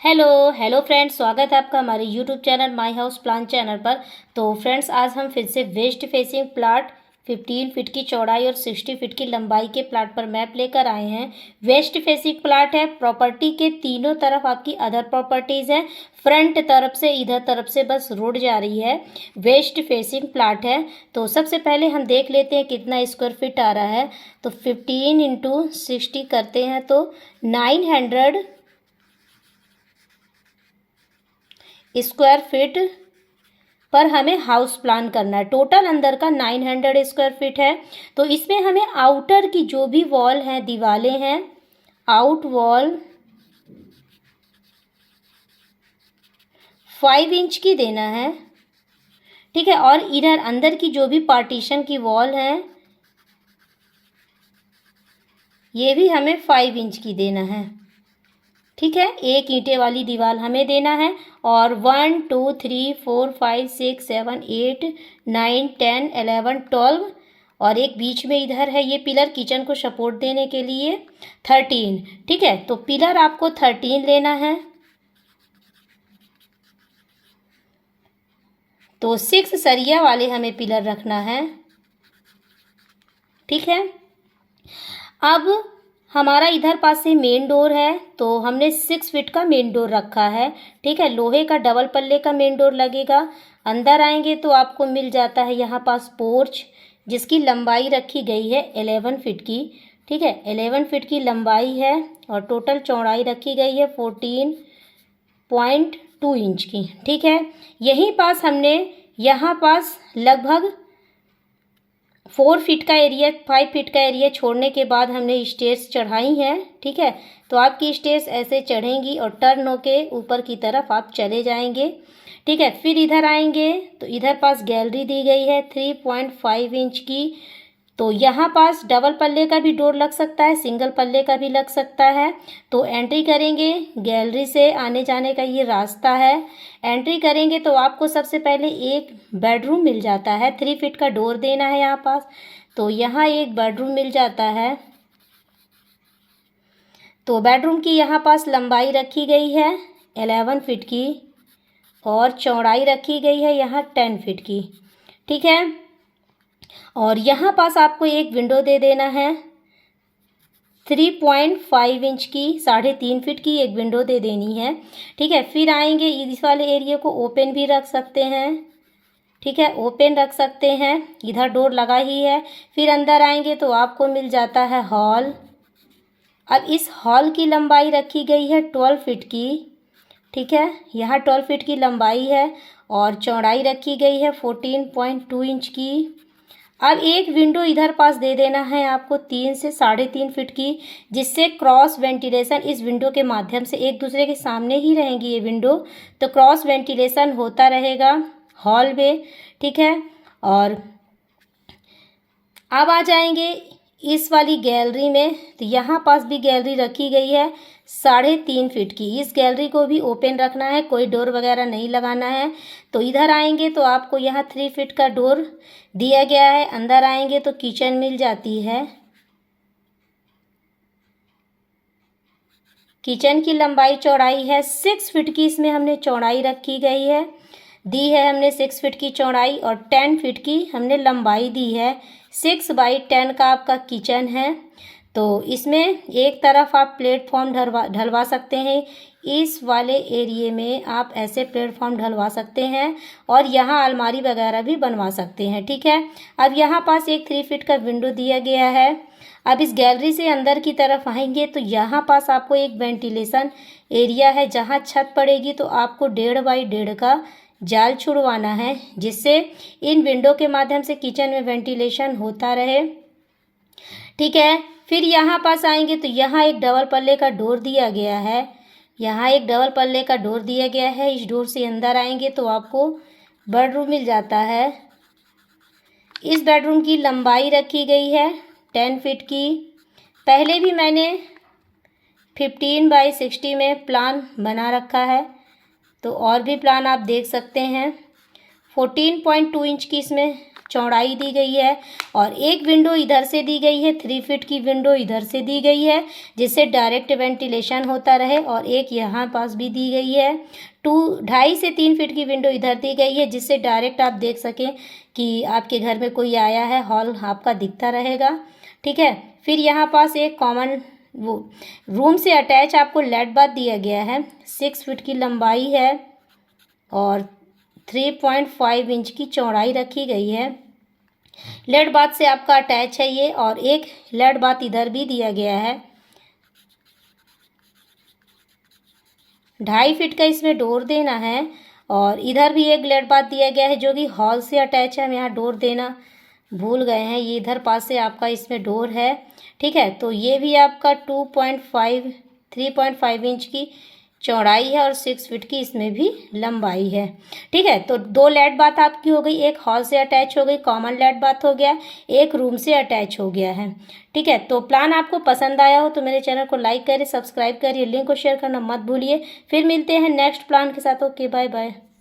Hello hello friends, स्वागत है आपका हमारे YouTube channel my house plan channel पर। तो फ्रेंड्स, आज हम फिर से वेस्ट फेसिंग प्लाट 15 फीट की चौड़ाई और 60 फीट की लंबाई के प्लाट पर मैप लेकर आए हैं। वेस्ट फेसिंग प्लाट है, प्रॉपर्टी के तीनों तरफ आपकी अदर प्रॉपर्टीज़ हैं। फ्रंट तरफ से इधर तरफ से बस रोड जा रही है। वेस्ट फेसिंग प्लाट है। तो सबसे पहले हम देख लेते हैं कितना स्क्वायर फीट आ रहा है। तो 15 इंटू 60 करते हैं तो 900 स्क्वायर फीट पर हमें हाउस प्लान करना है। टोटल अंदर का 900 स्क्वायर फीट है। तो इसमें हमें आउटर की जो भी वॉल हैं, दीवारें हैं, आउट वॉल 5 इंच की देना है, ठीक है। और इधर अंदर की जो भी पार्टीशन की वॉल है ये भी हमें 5 इंच की देना है, ठीक है। एक ईंटे वाली दीवार हमें देना है। और 1 2 3 4 5 6 7 8 9 10 11 12 और एक बीच में इधर है ये पिलर किचन को सपोर्ट देने के लिए 13, ठीक है। तो पिलर आपको 13 लेना है। तो 6 सरिया वाले हमें पिलर रखना है, ठीक है। अब हमारा इधर पास से मेन डोर है तो हमने 6 फीट का मेन डोर रखा है, ठीक है। लोहे का डबल पल्ले का मेन डोर लगेगा। अंदर आएंगे तो आपको मिल जाता है यहाँ पास पोर्च, जिसकी लंबाई रखी गई है 11 फीट की, ठीक है। 11 फीट की लंबाई है और टोटल चौड़ाई रखी गई है 14.2 इंच की, ठीक है। यहीं पास हमने यहाँ पास लगभग 4 फीट का एरिया, 5 फीट का एरिया छोड़ने के बाद हमने स्टेयर्स चढ़ाई हैं, ठीक है। तो आपकी स्टेयर्स ऐसे चढ़ेंगी और टर्न होके ऊपर की तरफ आप चले जाएंगे, ठीक है। फिर इधर आएंगे तो इधर पास गैलरी दी गई है 3.5 इंच की। तो यहाँ पास डबल पल्ले का भी डोर लग सकता है, सिंगल पल्ले का भी लग सकता है। तो एंट्री करेंगे, गैलरी से आने जाने का ये रास्ता है। एंट्री करेंगे तो आपको सबसे पहले एक बेडरूम मिल जाता है। 3 फीट का डोर देना है यहाँ पास, तो यहाँ एक बेडरूम मिल जाता है। तो बेडरूम की यहाँ पास लंबाई रखी गई है 11 फीट की और चौड़ाई रखी गई है यहाँ 10 फीट की, ठीक है। और यहाँ पास आपको एक विंडो दे देना है 3.5 इंच की, 3.5 फीट की एक विंडो दे देनी है, ठीक है। फिर आएंगे इस वाले एरिया को ओपन भी रख सकते हैं, ठीक है, ओपन रख सकते हैं। इधर डोर लगा ही है। फिर अंदर आएंगे तो आपको मिल जाता है हॉल। अब इस हॉल की लंबाई रखी गई है 12 फीट की, ठीक है। यहाँ 12 फीट की लंबाई है और चौड़ाई रखी गई है 14.2 इंच की। अब एक विंडो इधर पास दे देना है आपको 3 से 3.5 फीट की, जिससे क्रॉस वेंटिलेशन इस विंडो के माध्यम से, एक दूसरे के सामने ही रहेंगी ये विंडो, तो क्रॉस वेंटिलेशन होता रहेगा हॉल में, ठीक है। और अब आ जाएंगे इस वाली गैलरी में। तो यहाँ पास भी गैलरी रखी गई है 3.5 फीट की। इस गैलरी को भी ओपन रखना है, कोई डोर वगैरह नहीं लगाना है। तो इधर आएंगे तो आपको यहाँ 3 फीट का डोर दिया गया है। अंदर आएंगे तो किचन मिल जाती है। किचन की लंबाई चौड़ाई है 6 फीट की, इसमें हमने चौड़ाई रखी गई है, दी है हमने 6 फीट की चौड़ाई और 10 फीट की हमने लंबाई दी है। 6/10 का आपका किचन है। तो इसमें एक तरफ आप प्लेटफॉर्म ढलवा सकते हैं। इस वाले एरिए में आप ऐसे प्लेटफॉर्म ढलवा सकते हैं और यहाँ अलमारी वगैरह भी बनवा सकते हैं, ठीक है। अब यहाँ पास एक 3 फीट का विंडो दिया गया है। अब इस गैलरी से अंदर की तरफ आएंगे तो यहाँ पास आपको एक वेंटिलेशन एरिया है, जहाँ छत पड़ेगी तो आपको 1.5 बाई 1.5 का जाल छुड़वाना है, जिससे इन विंडो के माध्यम से किचन में वेंटिलेशन होता रहे, ठीक है। फिर यहाँ पास आएंगे तो यहाँ एक डबल पल्ले का डोर दिया गया है। यहाँ एक डबल पल्ले का डोर दिया गया है। इस डोर से अंदर आएंगे तो आपको बेडरूम मिल जाता है। इस बेडरूम की लंबाई रखी गई है 10 फीट की। पहले भी मैंने 15/60 में प्लान बना रखा है, तो और भी प्लान आप देख सकते हैं। 14.2 इंच की इसमें चौड़ाई दी गई है और एक विंडो इधर से दी गई है, 3 फीट की विंडो इधर से दी गई है जिससे डायरेक्ट वेंटिलेशन होता रहे, और एक यहाँ पास भी दी गई है। 2.5 से 3 फीट की विंडो इधर दी गई है जिससे डायरेक्ट आप देख सकें कि आपके घर में कोई आया है, हॉल आपका दिखता रहेगा। ठीक है, फिर यहाँ पास एक कॉमन वो रूम से अटैच आपको लेट बाथ दिया गया है। 6 फीट की लंबाई है और 3.5 इंच की चौड़ाई रखी गई है। लेट बाथ से आपका अटैच है ये, और एक लेट बाथ इधर भी दिया गया है। 2.5 फीट का इसमें डोर देना है और इधर भी एक लेट बाथ दिया गया है जो कि हॉल से अटैच है। हम यहाँ डोर देना भूल गए हैं, ये इधर पास से आपका इसमें डोर है। ठीक है, तो ये भी आपका 3.5 इंच की चौड़ाई है और 6 फीट की इसमें भी लंबाई है। ठीक है, तो 2 लेट बाथ आपकी हो गई, एक हॉल से अटैच हो गई, कॉमन लेट बाथ हो गया, एक रूम से अटैच हो गया है। ठीक है, तो प्लान आपको पसंद आया हो तो मेरे चैनल को लाइक करिए, सब्सक्राइब करिए, लिंक को शेयर करना मत भूलिए। फिर मिलते हैं नेक्स्ट प्लान के साथ। Okay, bye bye.